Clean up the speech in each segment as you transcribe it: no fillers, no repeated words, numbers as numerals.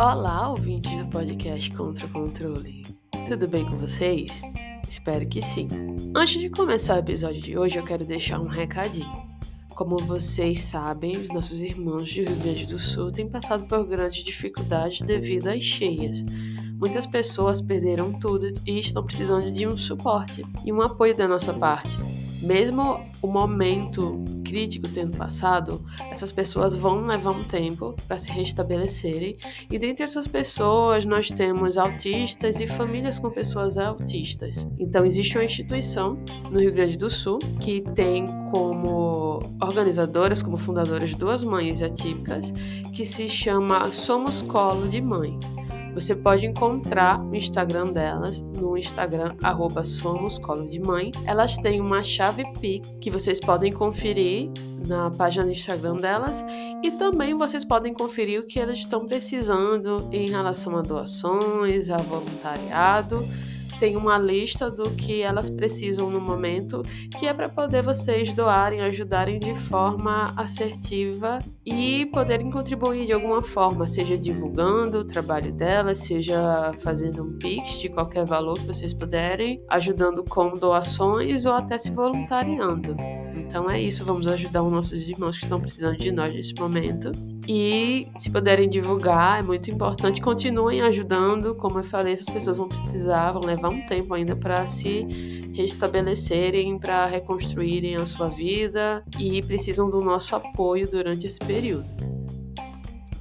Olá, ouvintes do podcast Contra o Controle. Tudo bem com vocês? Espero que sim. Antes de começar o episódio de hoje, eu quero deixar um recadinho. Como vocês sabem, os nossos irmãos do Rio Grande do Sul têm passado por grandes dificuldades devido às cheias. Muitas pessoas perderam tudo e estão precisando de um suporte e um apoio da nossa parte. Mesmo o momento crítico tendo passado, essas pessoas vão levar um tempo para se restabelecerem, e dentre essas pessoas nós temos autistas e famílias com pessoas autistas. Então existe uma instituição no Rio Grande do Sul que tem como organizadoras, como fundadoras, duas mães atípicas, que se chama Somos Colo de Mãe. Você pode encontrar o Instagram delas no Instagram @somoscolodemãe. Elas têm uma chave Pix que vocês podem conferir na página do Instagram delas, e também vocês podem conferir o que elas estão precisando em relação a doações, a voluntariado. Tem uma lista do que elas precisam no momento, que é para poder vocês doarem, ajudarem de forma assertiva e poderem contribuir de alguma forma, seja divulgando o trabalho delas, seja fazendo um Pix de qualquer valor que vocês puderem, ajudando com doações ou até se voluntariando. Então é isso, vamos ajudar os nossos irmãos que estão precisando de nós nesse momento. E se puderem divulgar, é muito importante. Continuem ajudando, como eu falei, essas pessoas vão precisar, vão levar um tempo ainda para se restabelecerem, para reconstruírem a sua vida, e precisam do nosso apoio durante esse período.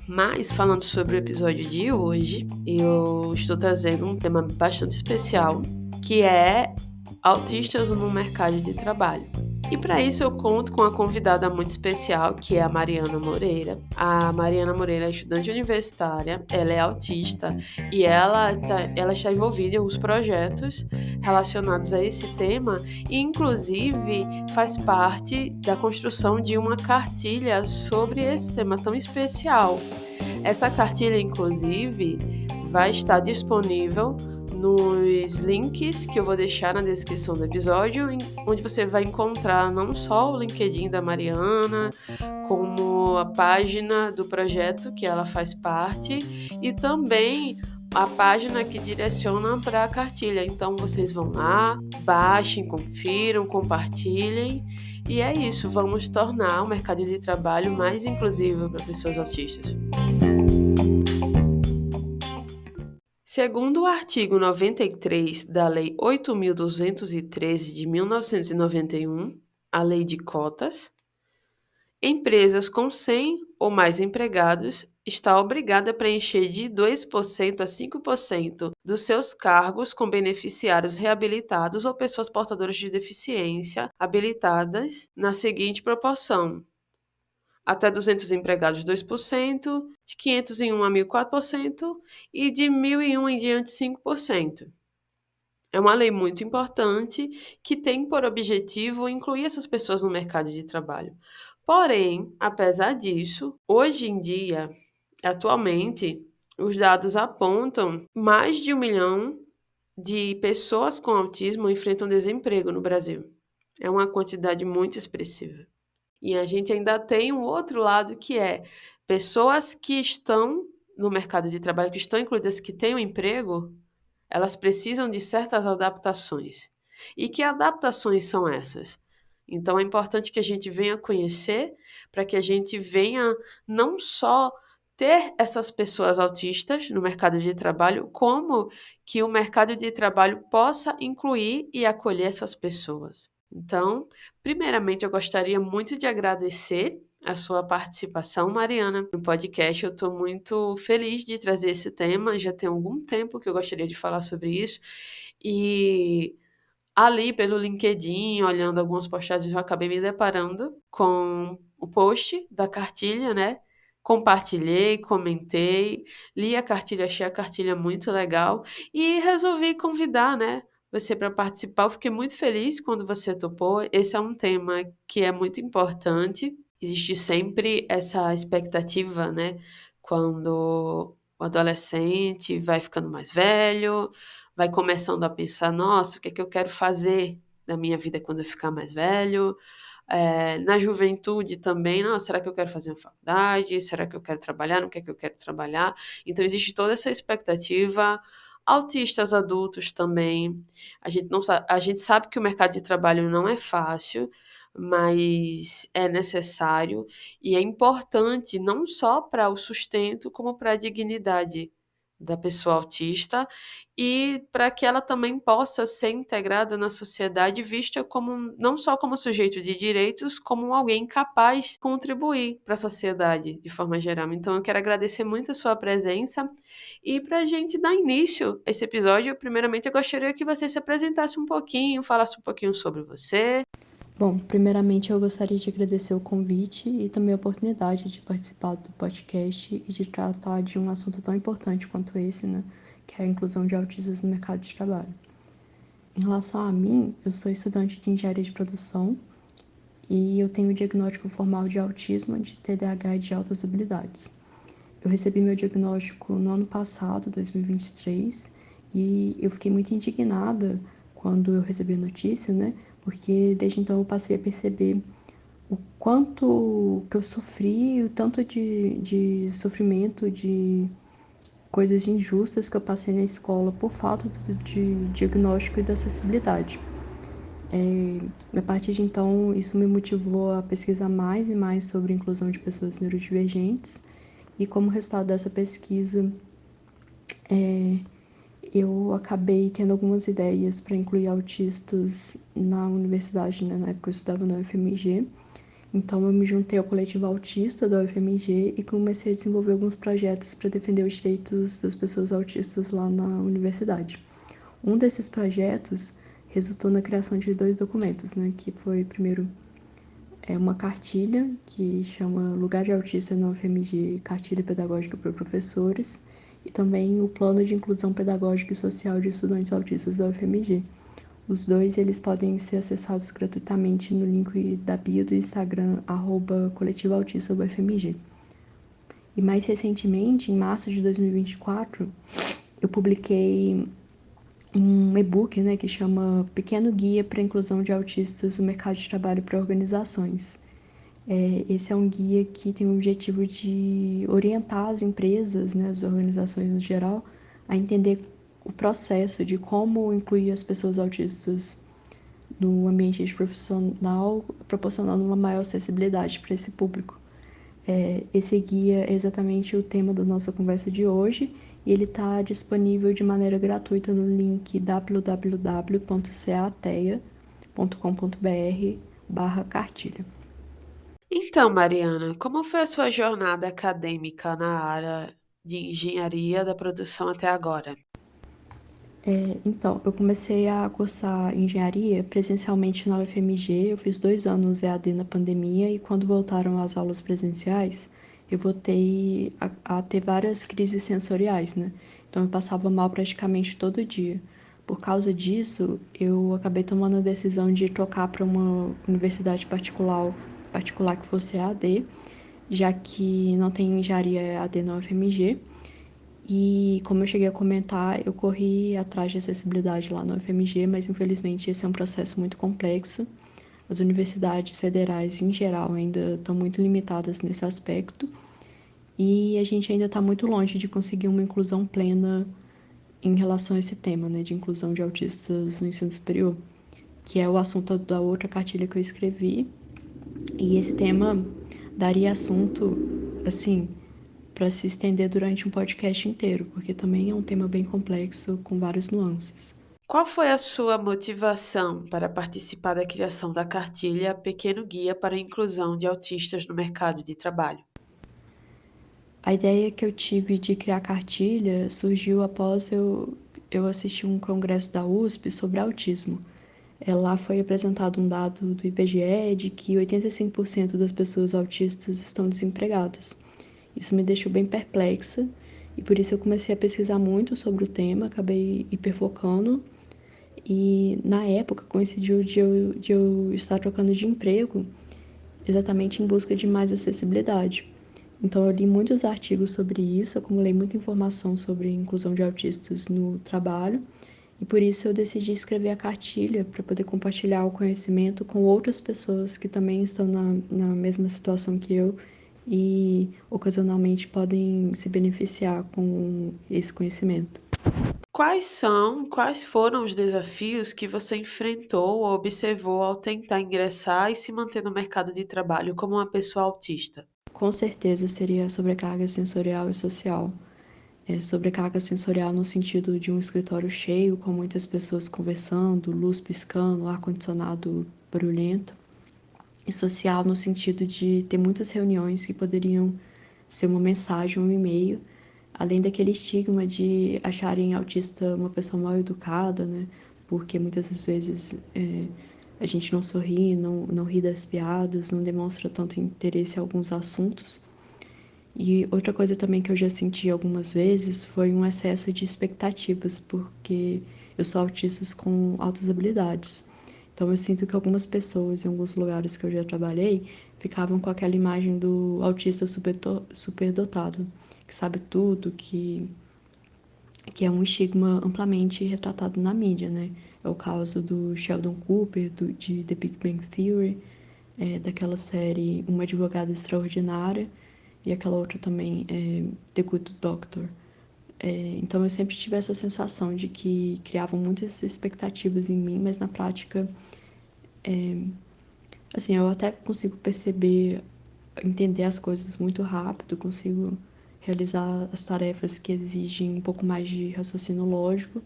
Mas, falando sobre o episódio de hoje, eu estou trazendo um tema bastante especial, que é autistas no mercado de trabalho. E para isso eu conto com uma convidada muito especial, que é a Mariana Moreira. A Mariana Moreira é estudante universitária, ela é autista e ela está envolvida em alguns projetos relacionados a esse tema, e inclusive faz parte da construção de uma cartilha sobre esse tema tão especial. Essa cartilha, inclusive, vai estar disponível nos links que eu vou deixar na descrição do episódio, onde você vai encontrar não só o LinkedIn da Mariana, como a página do projeto que ela faz parte, e também a página que direciona para a cartilha. Então vocês vão lá, baixem, confiram, compartilhem, e é isso, vamos tornar o mercado de trabalho mais inclusivo para pessoas autistas. Segundo o artigo 93 da Lei 8.213 de 1991, a Lei de Cotas, empresas com 100 ou mais empregados está obrigada a preencher de 2% a 5% dos seus cargos com beneficiários reabilitados ou pessoas portadoras de deficiência habilitadas na seguinte proporção: até 200 empregados, 2%, de 501 a 1.000, 4%, e de 1.001 em diante, 5%. É uma lei muito importante que tem por objetivo incluir essas pessoas no mercado de trabalho. Porém, apesar disso, hoje em dia, atualmente, os dados apontam mais de 1 milhão de pessoas com autismo enfrentam desemprego no Brasil. É uma quantidade muito expressiva. E a gente ainda tem um outro lado, que é pessoas que estão no mercado de trabalho, que estão incluídas, que têm um emprego, elas precisam de certas adaptações. E que adaptações são essas? Então é importante que a gente venha conhecer, para que a gente venha não só ter essas pessoas autistas no mercado de trabalho, como que o mercado de trabalho possa incluir e acolher essas pessoas. Então, primeiramente, eu gostaria muito de agradecer a sua participação, Mariana, no podcast. Eu estou muito feliz de trazer esse tema. Já tem algum tempo que eu gostaria de falar sobre isso. E ali pelo LinkedIn, olhando algumas postagens, eu acabei me deparando com o post da cartilha, né? Compartilhei, comentei, li a cartilha, achei a cartilha muito legal e resolvi convidar, né, você para participar. Eu fiquei muito feliz quando você topou. Esse é um tema que é muito importante. Existe sempre essa expectativa, né, quando o adolescente vai ficando mais velho, vai começando a pensar: nossa, o que é que eu quero fazer da minha vida quando eu ficar mais velho? na juventude também, não, será que eu quero fazer uma faculdade? Será que eu quero trabalhar? No que é que eu quero trabalhar? Então, existe toda essa expectativa. Autistas adultos também. A gente sabe que o mercado de trabalho não é fácil, mas é necessário e é importante não só para o sustento, como para a dignidade da pessoa autista e para que ela também possa ser integrada na sociedade, vista como não só como sujeito de direitos, como alguém capaz de contribuir para a sociedade de forma geral. Então, eu quero agradecer muito a sua presença e para a gente dar início a esse episódio, primeiramente eu gostaria que você se apresentasse um pouquinho, falasse um pouquinho sobre você. Bom, primeiramente eu gostaria de agradecer o convite e também a oportunidade de participar do podcast e de tratar de um assunto tão importante quanto esse, né, que é a inclusão de autistas no mercado de trabalho. Em relação a mim, eu sou estudante de engenharia de produção e eu tenho o diagnóstico formal de autismo, de TDAH e de altas habilidades. Eu recebi meu diagnóstico no ano passado, 2023, e eu fiquei muito indignada quando eu recebi a notícia, né? Porque desde então eu passei a perceber o quanto que eu sofri, o tanto de sofrimento, de coisas injustas que eu passei na escola por falta de diagnóstico e da acessibilidade. A partir de então, isso me motivou a pesquisar mais e mais sobre a inclusão de pessoas neurodivergentes, e como resultado dessa pesquisa, eu acabei tendo algumas ideias para incluir autistas na universidade, né? Na época eu estudava na UFMG. Então eu me juntei ao coletivo autista da UFMG e comecei a desenvolver alguns projetos para defender os direitos das pessoas autistas lá na universidade. Um desses projetos resultou na criação de 2 documentos, né? Que foi, primeiro, uma cartilha que chama Lugar de Autista na UFMG, Cartilha Pedagógica para Professores, e também o Plano de Inclusão Pedagógica e Social de Estudantes Autistas da UFMG. Os dois eles podem ser acessados gratuitamente no link da bio do Instagram, @coletivoautista_UFMG. E mais recentemente, em março de 2024, eu publiquei um e-book, né, que chama Pequeno Guia para a Inclusão de Autistas no Mercado de Trabalho para Organizações. Esse é um guia que tem o objetivo de orientar as empresas, né, as organizações no geral, a entender o processo de como incluir as pessoas autistas no ambiente profissional, proporcionando uma maior acessibilidade para esse público. Esse guia é exatamente o tema da nossa conversa de hoje e ele está disponível de maneira gratuita no link www.cateia.com.br/cartilha. Então, Mariana, como foi a sua jornada acadêmica na área de engenharia da produção até agora? Então, eu comecei a cursar engenharia presencialmente na UFMG. Eu fiz 2 anos EAD na pandemia e quando voltaram as aulas presenciais, eu voltei a ter várias crises sensoriais, né? Então, eu passava mal praticamente todo dia. Por causa disso, eu acabei tomando a decisão de trocar para uma universidade particular que fosse EAD, já que não tem engenharia EAD na UFMG. E como eu cheguei a comentar, eu corri atrás de acessibilidade lá no UFMG, mas infelizmente esse é um processo muito complexo. As universidades federais, em geral, ainda estão muito limitadas nesse aspecto e a gente ainda está muito longe de conseguir uma inclusão plena em relação a esse tema, né, de inclusão de autistas no ensino superior, que é o assunto da outra cartilha que eu escrevi. E esse tema daria assunto, assim, para se estender durante um podcast inteiro, porque também é um tema bem complexo, com várias nuances. Qual foi a sua motivação para participar da criação da cartilha Pequeno Guia para a Inclusão de Autistas no Mercado de Trabalho? A ideia que eu tive de criar a cartilha surgiu após eu assistir um congresso da USP sobre autismo. Lá foi apresentado um dado do IBGE de que 85% das pessoas autistas estão desempregadas. Isso me deixou bem perplexa e por isso eu comecei a pesquisar muito sobre o tema, acabei hiperfocando e na época coincidiu de eu estar trocando de emprego exatamente em busca de mais acessibilidade. Então eu li muitos artigos sobre isso, acumulei muita informação sobre inclusão de autistas no trabalho E por isso eu decidi escrever a cartilha para poder compartilhar o conhecimento com outras pessoas que também estão na mesma situação que eu e ocasionalmente podem se beneficiar com esse conhecimento. Quais foram os desafios que você enfrentou ou observou ao tentar ingressar e se manter no mercado de trabalho como uma pessoa autista? Com certeza seria a sobrecarga sensorial e social. Sobrecarga sensorial no sentido de um escritório cheio, com muitas pessoas conversando, luz piscando, ar-condicionado barulhento. E social no sentido de ter muitas reuniões que poderiam ser uma mensagem, um e-mail, além daquele estigma de acharem autista uma pessoa mal educada, né? Porque muitas das vezes a gente não sorri, não ri das piadas, não demonstra tanto interesse em alguns assuntos. E outra coisa também que eu já senti algumas vezes foi um excesso de expectativas, porque eu sou autista com altas habilidades. Então eu sinto que algumas pessoas em alguns lugares que eu já trabalhei ficavam com aquela imagem do autista superdotado, que sabe tudo, que é um estigma amplamente retratado na mídia, né? É o caso do Sheldon Cooper, de The Big Bang Theory, daquela série Uma Advogada Extraordinária, e aquela outra também, The Good Doctor. Então eu sempre tive essa sensação de que criavam muitas expectativas em mim, mas na prática, assim, eu até consigo perceber, entender as coisas muito rápido, consigo realizar as tarefas que exigem um pouco mais de raciocínio lógico,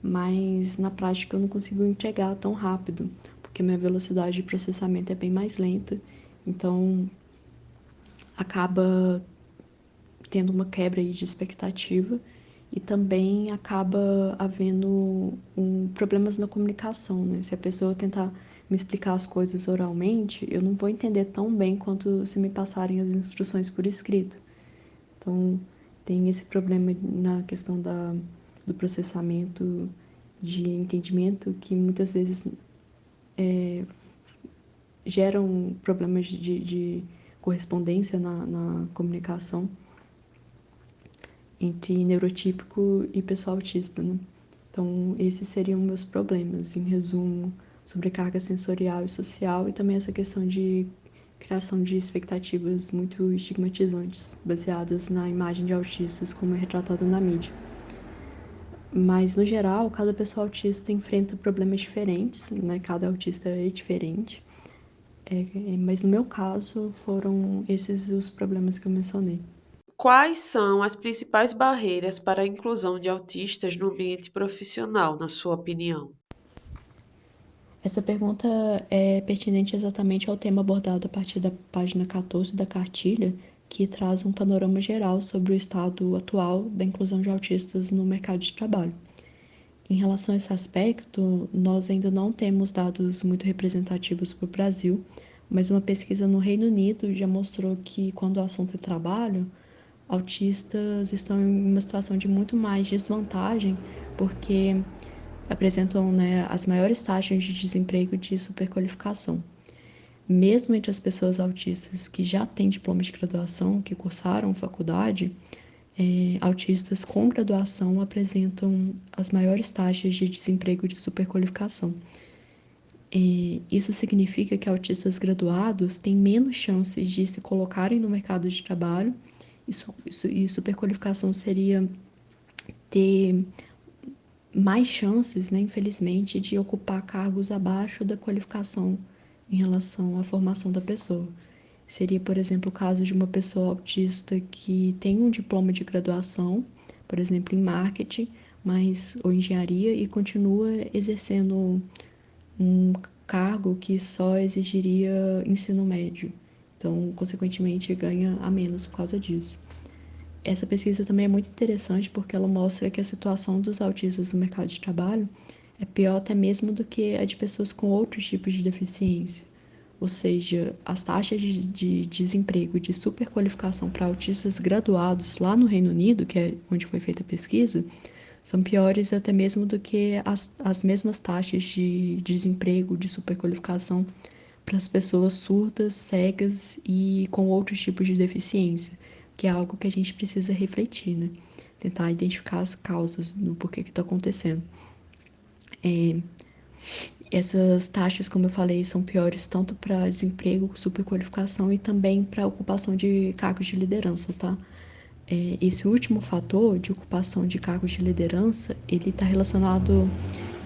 mas na prática eu não consigo entregar tão rápido, porque minha velocidade de processamento é bem mais lenta, então acaba tendo uma quebra aí de expectativa e também acaba havendo problemas na comunicação, né? Se a pessoa tentar me explicar as coisas oralmente, eu não vou entender tão bem quanto se me passarem as instruções por escrito. Então, tem esse problema na questão do processamento de entendimento que muitas vezes geram problemas de correspondência na comunicação entre neurotípico e pessoa autista, né? Então, esses seriam meus problemas, em resumo, sobrecarga sensorial e social e também essa questão de criação de expectativas muito estigmatizantes, baseadas na imagem de autistas como é retratada na mídia. Mas, no geral, cada pessoa autista enfrenta problemas diferentes, né? Cada autista é diferente. Mas, no meu caso, foram esses os problemas que eu mencionei. Quais são as principais barreiras para a inclusão de autistas no ambiente profissional, na sua opinião? Essa pergunta é pertinente exatamente ao tema abordado a partir da página 14 da cartilha, que traz um panorama geral sobre o estado atual da inclusão de autistas no mercado de trabalho. Em relação a esse aspecto, nós ainda não temos dados muito representativos para o Brasil, mas uma pesquisa no Reino Unido já mostrou que, quando o assunto é trabalho, autistas estão em uma situação de muito mais desvantagem, porque apresentam, né, as maiores taxas de desemprego de superqualificação. Mesmo entre as pessoas autistas que já têm diploma de graduação, que cursaram faculdade, autistas com graduação apresentam as maiores taxas de desemprego de superqualificação. Isso significa que autistas graduados têm menos chances de se colocarem no mercado de trabalho, e superqualificação seria ter mais chances, né, infelizmente, de ocupar cargos abaixo da qualificação em relação à formação da pessoa. Seria, por exemplo, o caso de uma pessoa autista que tem um diploma de graduação, por exemplo, em marketing, ou engenharia, e continua exercendo um cargo que só exigiria ensino médio. Então, consequentemente, ganha a menos por causa disso. Essa pesquisa também é muito interessante porque ela mostra que a situação dos autistas no mercado de trabalho é pior até mesmo do que a de pessoas com outros tipos de deficiência. Ou seja, as taxas de desemprego de superqualificação para autistas graduados lá no Reino Unido, que é onde foi feita a pesquisa, são piores até mesmo do que as mesmas taxas de desemprego de superqualificação para as pessoas surdas, cegas e com outros tipos de deficiência, que é algo que a gente precisa refletir, né? Tentar identificar as causas do porquê que está acontecendo. Essas taxas, como eu falei, são piores tanto para desemprego, superqualificação e também para ocupação de cargos de liderança, tá? Esse último fator de ocupação de cargos de liderança, ele está relacionado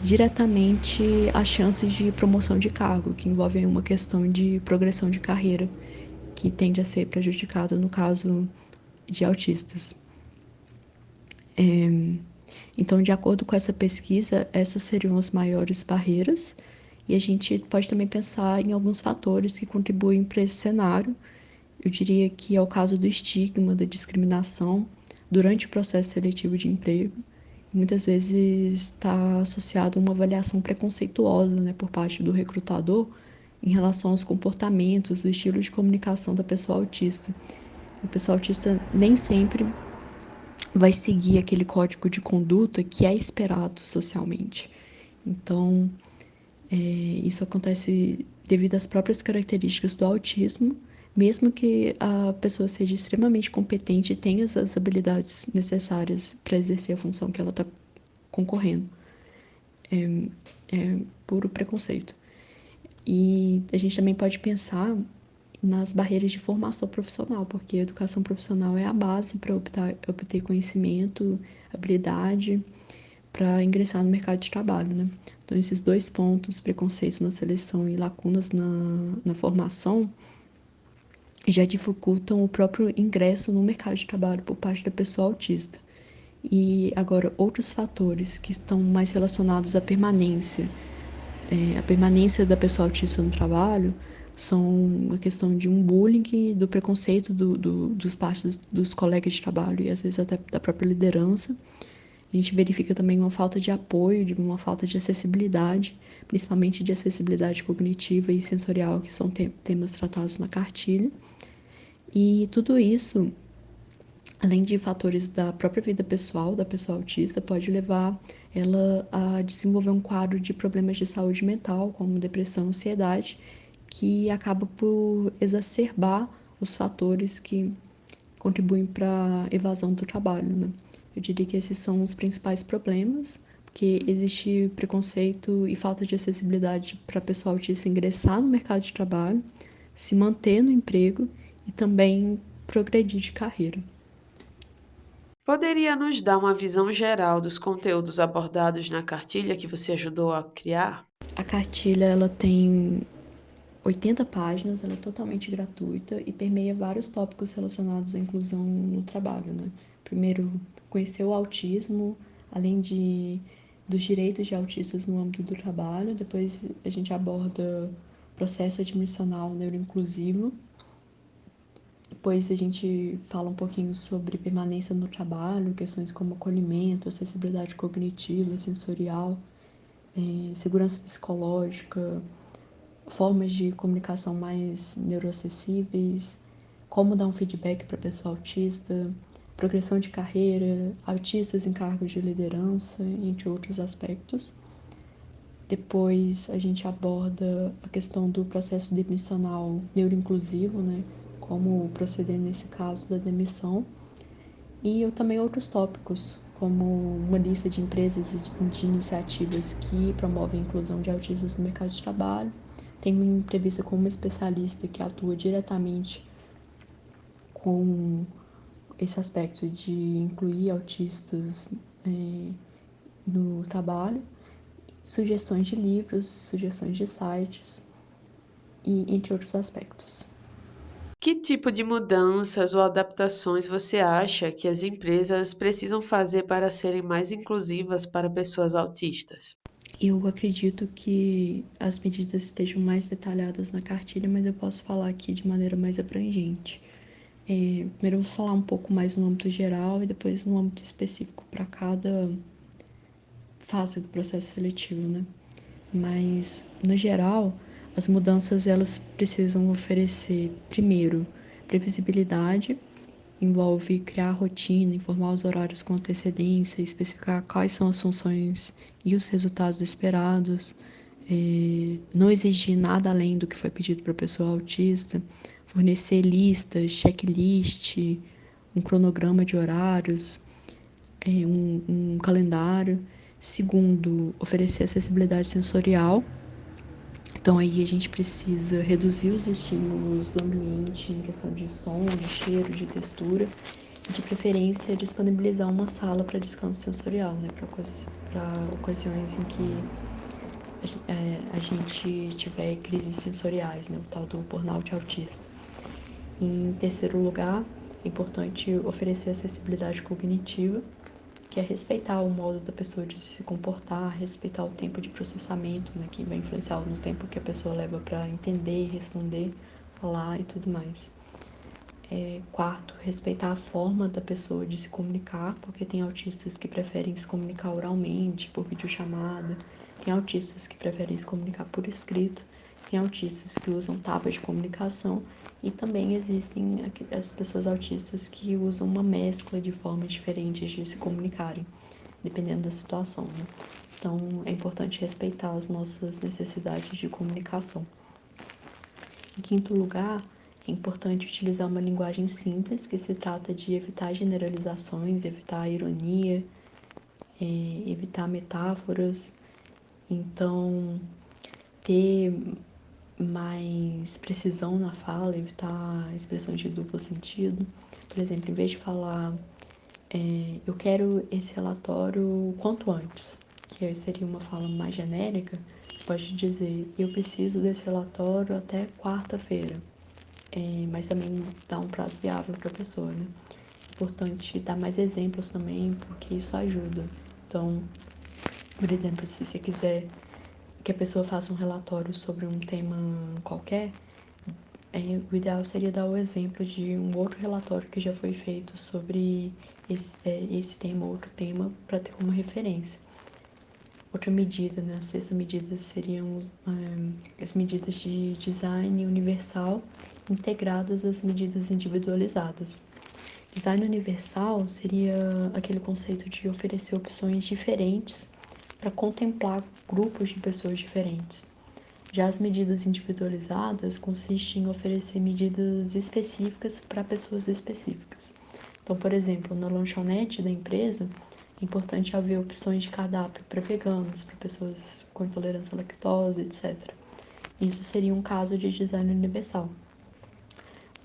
diretamente às chances de promoção de cargo, que envolvem uma questão de progressão de carreira, que tende a ser prejudicada no caso de autistas. Então, de acordo com essa pesquisa, essas seriam as maiores barreiras, e a gente pode também pensar em alguns fatores que contribuem para esse cenário. Eu diria que é o caso do estigma, da discriminação durante o processo seletivo de emprego. Muitas vezes está associado a uma avaliação preconceituosa, né, por parte do recrutador em relação aos comportamentos, do estilo de comunicação da pessoa autista. A pessoa autista nem sempre vai seguir aquele código de conduta que é esperado socialmente. Então, isso acontece devido às próprias características do autismo, mesmo que a pessoa seja extremamente competente e tenha as habilidades necessárias para exercer a função que ela está concorrendo. É puro preconceito. E a gente também pode pensar nas barreiras de formação profissional, porque a educação profissional é a base para obter conhecimento, habilidade, para ingressar no mercado de trabalho, né? Então, esses dois pontos, preconceito na seleção e lacunas na formação, já dificultam o próprio ingresso no mercado de trabalho por parte da pessoa autista. E agora, outros fatores que estão mais relacionados à permanência, a permanência da pessoa autista no trabalho, são a questão de um bullying, do preconceito dos partes dos colegas de trabalho e às vezes até da própria liderança. A gente verifica também uma falta de apoio, uma falta de acessibilidade, principalmente de acessibilidade cognitiva e sensorial, que são temas tratados na cartilha. E tudo isso, além de fatores da própria vida pessoal da pessoa autista, pode levar ela a desenvolver um quadro de problemas de saúde mental, como depressão, ansiedade, que acaba por exacerbar os fatores que contribuem para a evasão do trabalho, né? Eu diria que esses são os principais problemas, porque existe preconceito e falta de acessibilidade para a pessoa autista ingressar no mercado de trabalho, se manter no emprego e também progredir de carreira. Poderia nos dar uma visão geral dos conteúdos abordados na cartilha que você ajudou a criar? A cartilha ela tem 80 páginas, ela é totalmente gratuita e permeia vários tópicos relacionados à inclusão no trabalho, né? Primeiro, conhecer o autismo, além dos direitos de autistas no âmbito do trabalho. Depois a gente aborda processo admissional neuroinclusivo. Depois a gente fala um pouquinho sobre permanência no trabalho, questões como acolhimento, acessibilidade cognitiva, sensorial, segurança psicológica, formas de comunicação mais neuroacessíveis, como dar um feedback para a pessoa autista, progressão de carreira, autistas em cargos de liderança, entre outros aspectos. Depois a gente aborda a questão do processo demissional neuroinclusivo, né? Como proceder nesse caso da demissão. E também outros tópicos, como uma lista de empresas e de iniciativas que promovem a inclusão de autistas no mercado de trabalho. Tem uma entrevista com uma especialista que atua diretamente com esse aspecto de incluir autistas no trabalho, sugestões de livros, sugestões de sites e entre outros aspectos. Que tipo de mudanças ou adaptações você acha que as empresas precisam fazer para serem mais inclusivas para pessoas autistas? Eu acredito que as medidas estejam mais detalhadas na cartilha, mas eu posso falar aqui de maneira mais abrangente. Primeiro eu vou falar um pouco mais no âmbito geral e depois no âmbito específico para cada fase do processo seletivo, né? Mas, no geral, as mudanças elas precisam oferecer, primeiro, previsibilidade, envolve criar rotina, informar os horários com antecedência, especificar quais são as funções e os resultados esperados, não exigir nada além do que foi pedido para a pessoa autista, fornecer listas, checklist, um cronograma de horários, um calendário, Segundo, oferecer acessibilidade sensorial. Então aí a gente precisa reduzir os estímulos do ambiente em questão de som, de cheiro, de textura, e de preferência disponibilizar uma sala para descanso sensorial, né, para ocasiões em que a gente tiver crises sensoriais, né, o tal do burnout autista. Em terceiro lugar, é importante oferecer acessibilidade cognitiva, que é respeitar o modo da pessoa de se comportar, respeitar o tempo de processamento, né, que vai influenciar no tempo que a pessoa leva para entender, responder, falar e tudo mais. Quarto, respeitar a forma da pessoa de se comunicar, porque tem autistas que preferem se comunicar oralmente, por videochamada, tem autistas que preferem se comunicar por escrito, tem autistas que usam tábuas de comunicação e também existem as pessoas autistas que usam uma mescla de formas diferentes de se comunicarem, dependendo da situação, né? Então, é importante respeitar as nossas necessidades de comunicação. Em quinto lugar, é importante utilizar uma linguagem simples, que se trata de evitar generalizações, evitar ironia, evitar metáforas. Então, ter mais precisão na fala, evitar expressões de duplo sentido. Por exemplo, em vez de falar eu quero esse relatório o quanto antes, que seria uma fala mais genérica, pode dizer eu preciso desse relatório até quarta-feira, mas também dá um prazo viável para a pessoa, né? Importante dar mais exemplos também, porque isso ajuda. Então, por exemplo, se você quiser que a pessoa faça um relatório sobre um tema qualquer, o ideal seria dar o exemplo de um outro relatório que já foi feito sobre esse tema, outro tema, para ter como referência. Outra medida, né, a sexta medida, seriam as medidas de design universal integradas às medidas individualizadas. Design universal seria aquele conceito de oferecer opções diferentes para contemplar grupos de pessoas diferentes. Já as medidas individualizadas consistem em oferecer medidas específicas para pessoas específicas. Então, por exemplo, na lanchonete da empresa, é importante haver opções de cardápio para veganos, para pessoas com intolerância à lactose, etc. Isso seria um caso de design universal.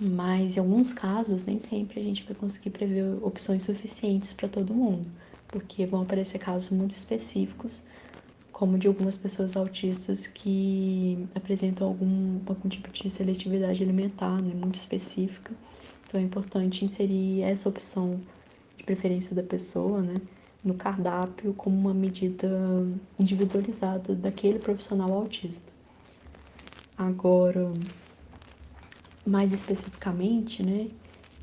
Mas em alguns casos, nem sempre a gente vai conseguir prever opções suficientes para todo mundo, porque vão aparecer casos muito específicos, como de algumas pessoas autistas que apresentam algum tipo de seletividade alimentar, né, muito específica. Então é importante inserir essa opção de preferência da pessoa, né, no cardápio como uma medida individualizada daquele profissional autista. Agora, mais especificamente, né,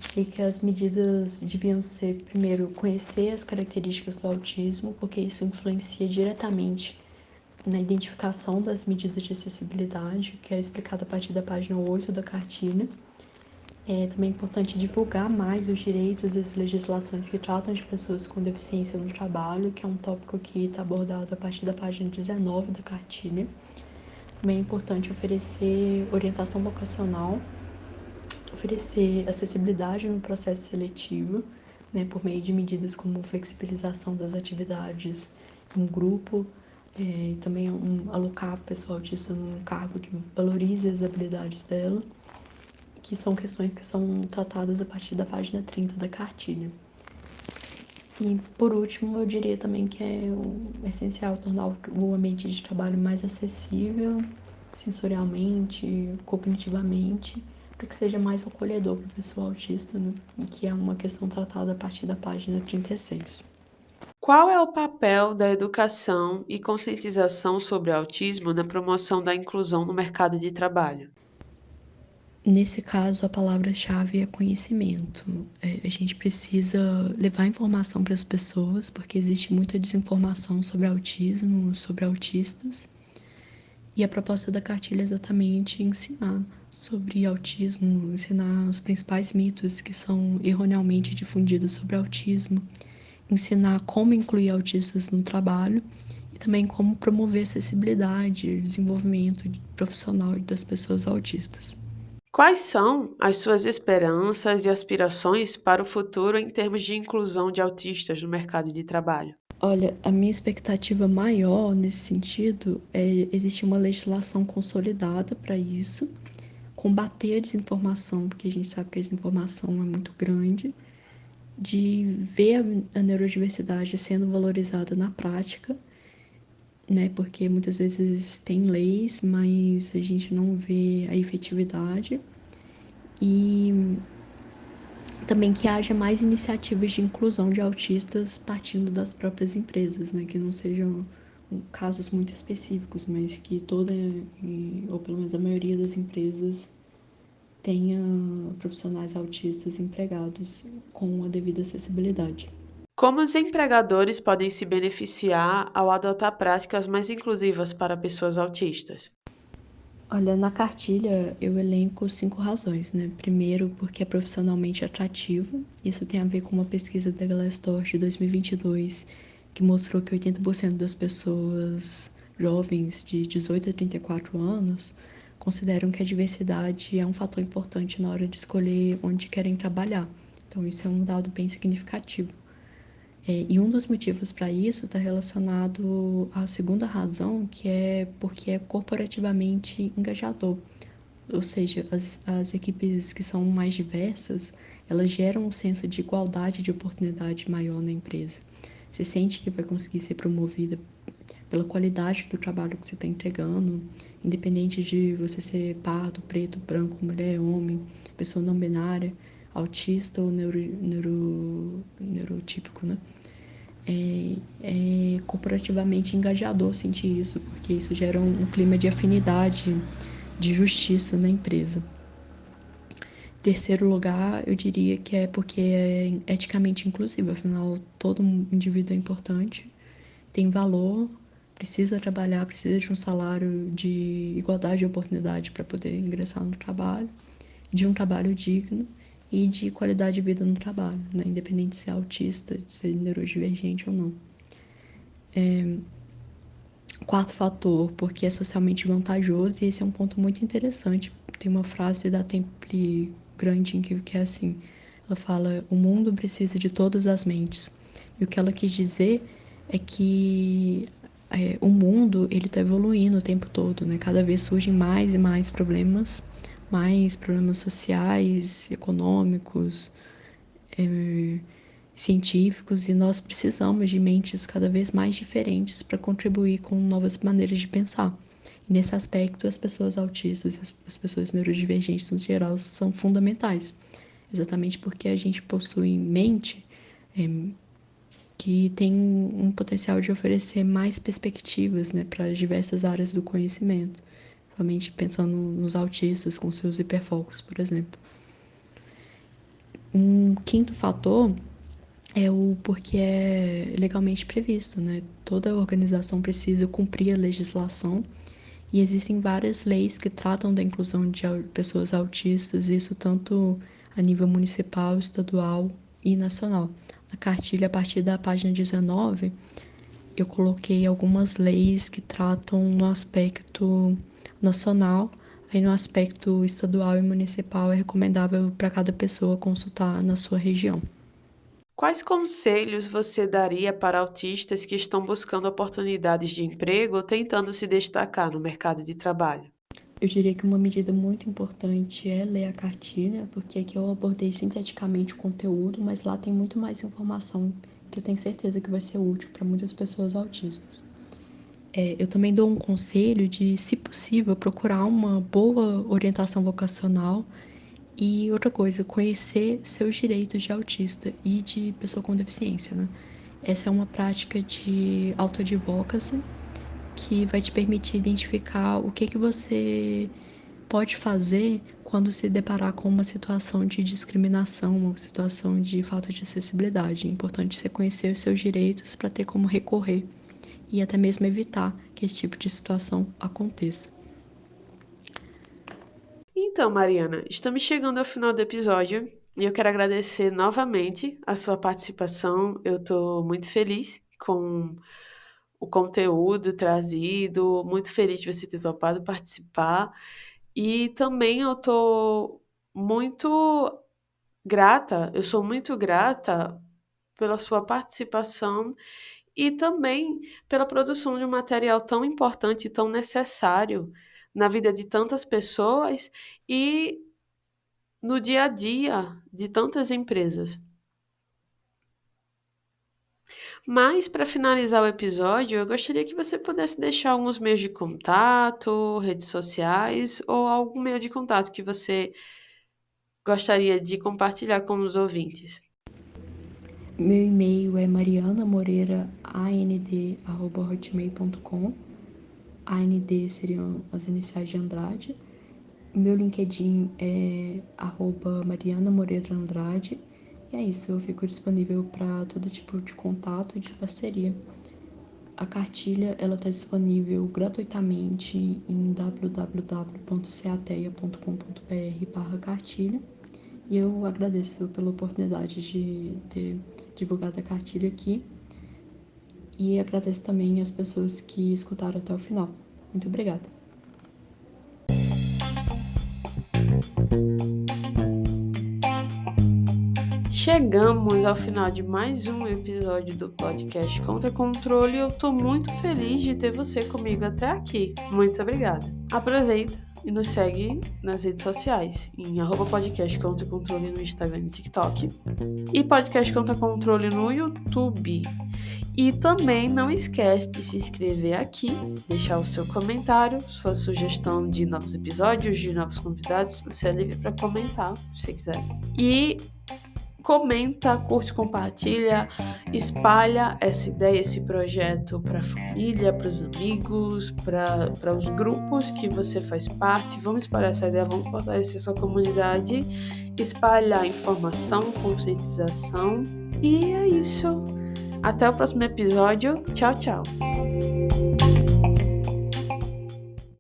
diria que as medidas deviam ser, primeiro, conhecer as características do autismo, porque isso influencia diretamente na identificação das medidas de acessibilidade, que é explicado a partir da página 8 da cartilha. É também importante divulgar mais os direitos e as legislações que tratam de pessoas com deficiência no trabalho, que é um tópico que está abordado a partir da página 19 da cartilha. Também é importante oferecer orientação vocacional, oferecer acessibilidade no processo seletivo, né, por meio de medidas como flexibilização das atividades em grupo, também alocar a pessoa autista num cargo que valorize as habilidades dela, que são questões que são tratadas a partir da página 30 da cartilha. E, por último, eu diria também que é essencial tornar o ambiente de trabalho mais acessível, sensorialmente, cognitivamente, para que seja mais acolhedor para a pessoa autista, né? E que é uma questão tratada a partir da página 36. Qual é o papel da educação e conscientização sobre autismo na promoção da inclusão no mercado de trabalho? Nesse caso, a palavra-chave é conhecimento. A gente precisa levar informação para as pessoas, porque existe muita desinformação sobre autismo, sobre autistas. E a proposta da cartilha é exatamente ensinar sobre autismo, ensinar os principais mitos que são erroneamente difundidos sobre autismo, ensinar como incluir autistas no trabalho e também como promover acessibilidade e desenvolvimento profissional das pessoas autistas. Quais são as suas esperanças e aspirações para o futuro em termos de inclusão de autistas no mercado de trabalho? Olha, a minha expectativa maior nesse sentido é existir uma legislação consolidada para isso, combater a desinformação, porque a gente sabe que a desinformação é muito grande, de ver a neurodiversidade sendo valorizada na prática, né? Porque muitas vezes tem leis, mas a gente não vê a efetividade. E também que haja mais iniciativas de inclusão de autistas partindo das próprias empresas, né? Que não sejam casos muito específicos, mas que toda, ou pelo menos a maioria das empresas tenha profissionais autistas empregados com a devida acessibilidade. Como os empregadores podem se beneficiar ao adotar práticas mais inclusivas para pessoas autistas? Olha, na cartilha eu elenco 5 razões, né? Primeiro, porque é profissionalmente atrativo. Isso tem a ver com uma pesquisa da Glassdoor de 2022, que mostrou que 80% das pessoas jovens de 18 a 34 anos consideram que a diversidade é um fator importante na hora de escolher onde querem trabalhar. Então, isso é um dado bem significativo. E um dos motivos para isso está relacionado à segunda razão, que é porque é corporativamente engajador. Ou seja, as equipes que são mais diversas, elas geram um senso de igualdade de oportunidade maior na empresa. Você sente que vai conseguir ser promovida pela qualidade do trabalho que você está entregando, independente de você ser pardo, preto, branco, mulher, homem, pessoa não binária, autista ou neurotípico, né? É corporativamente engajador sentir isso, porque isso gera um clima de afinidade, de justiça na empresa. Terceiro lugar, eu diria que é porque é eticamente inclusivo, afinal, todo indivíduo é importante, tem valor, precisa trabalhar, precisa de um salário de igualdade de oportunidade para poder ingressar no trabalho, de um trabalho digno e de qualidade de vida no trabalho, né? Independente de ser autista, de ser neurodivergente ou não. Quarto fator, porque é socialmente vantajoso, e esse é um ponto muito interessante. Tem uma frase da Temple Grandin que é assim: ela fala, o mundo precisa de todas as mentes. E o que ela quis dizer é que o mundo ele está evoluindo o tempo todo, né? Cada vez surgem mais e mais problemas sociais, econômicos, científicos, e nós precisamos de mentes cada vez mais diferentes para contribuir com novas maneiras de pensar. E nesse aspecto, as pessoas autistas e as pessoas neurodivergentes no geral são fundamentais, exatamente porque a gente possui mente que tem um potencial de oferecer mais perspectivas, né, para diversas áreas do conhecimento, somente pensando nos autistas com seus hiperfocos, por exemplo. Um quinto fator é o porque é legalmente previsto, né? Toda organização precisa cumprir a legislação e existem várias leis que tratam da inclusão de pessoas autistas, isso tanto a nível municipal, estadual e nacional. Na cartilha, a partir da página 19, eu coloquei algumas leis que tratam no aspecto nacional, aí no aspecto estadual e municipal é recomendável para cada pessoa consultar na sua região. Quais conselhos você daria para autistas que estão buscando oportunidades de emprego ou tentando se destacar no mercado de trabalho? Eu diria que uma medida muito importante é ler a cartilha, porque aqui eu abordei sinteticamente o conteúdo, mas lá tem muito mais informação que eu tenho certeza que vai ser útil para muitas pessoas autistas. Eu também dou um conselho de, se possível, procurar uma boa orientação vocacional e outra coisa, conhecer seus direitos de autista e de pessoa com deficiência, né? Essa é uma prática de autoadvocacy que vai te permitir identificar o que você pode fazer quando se deparar com uma situação de discriminação, uma situação de falta de acessibilidade. É importante você conhecer os seus direitos para ter como recorrer e até mesmo evitar que esse tipo de situação aconteça. Então, Mariana, estamos chegando ao final do episódio e eu quero agradecer novamente a sua participação. Eu estou muito feliz com o conteúdo trazido, muito feliz de você ter topado participar. E também eu sou muito grata pela sua participação e também pela produção de um material tão importante e tão necessário na vida de tantas pessoas e no dia a dia de tantas empresas. Mas, para finalizar o episódio, eu gostaria que você pudesse deixar alguns meios de contato, redes sociais ou algum meio de contato que você gostaria de compartilhar com os ouvintes. Meu e-mail é marianamoreraand@hotmail.com. AND seriam as iniciais de Andrade. Meu LinkedIn é @marianamoreiraandrade. E é isso, eu fico disponível para todo tipo de contato e de parceria. A cartilha ela está disponível gratuitamente em www.cateia.com.br/cartilha. E eu agradeço pela oportunidade de ter divulgado a cartilha aqui. E agradeço também as pessoas que escutaram até o final. Muito obrigada. Chegamos ao final de mais um episódio do podcast Contra Controle e eu estou muito feliz de ter você comigo até aqui. Muito obrigada. Aproveita e nos segue nas redes sociais, em @podcast Contra Controle no Instagram e TikTok e podcast Contra Controle no YouTube. E também não esquece de se inscrever aqui, deixar o seu comentário, sua sugestão de novos episódios, de novos convidados, você é livre para comentar, se você quiser. E comenta, curte, compartilha, espalha essa ideia, esse projeto para a família, para os amigos, para os grupos que você faz parte. Vamos espalhar essa ideia, vamos fortalecer sua comunidade, espalhar informação, conscientização. E é isso. Até o próximo episódio. Tchau, tchau.